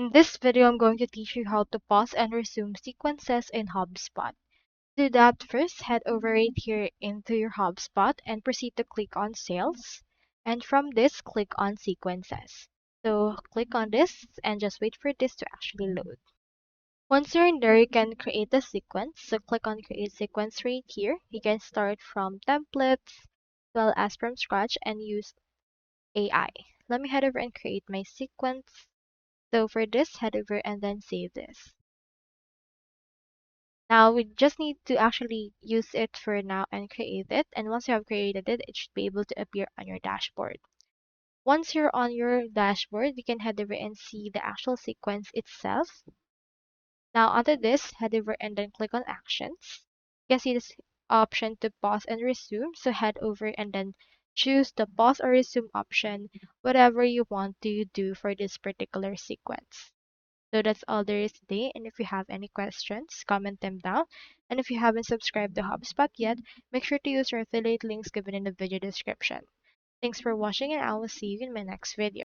In this video, I'm going to teach you how to pause and resume sequences in HubSpot. To do that, first head over right here into your HubSpot and proceed to click on Sales. And from this, click on Sequences. So click on this and just wait for this to actually load. Once you're in there, you can create a sequence. So click on Create Sequence right here. You can start from templates as well as from scratch and use AI. Let me head over and create my sequence. So for this, head over and then save this. Now we just need to actually use it for now and create it. And once you have created it, it should be able to appear on your dashboard. Once you're on your dashboard, you can head over and see the actual sequence itself. Now under this, head over and then click on Actions. You can see this option to pause and resume. So head over and then choose the pause or resume option, whatever you want to do for this particular sequence. So that's all there is today. And if you have any questions, comment them down. And if you haven't subscribed to HubSpot yet, make sure to use your affiliate links given in the video description. Thanks for watching, and I will see you in my next video.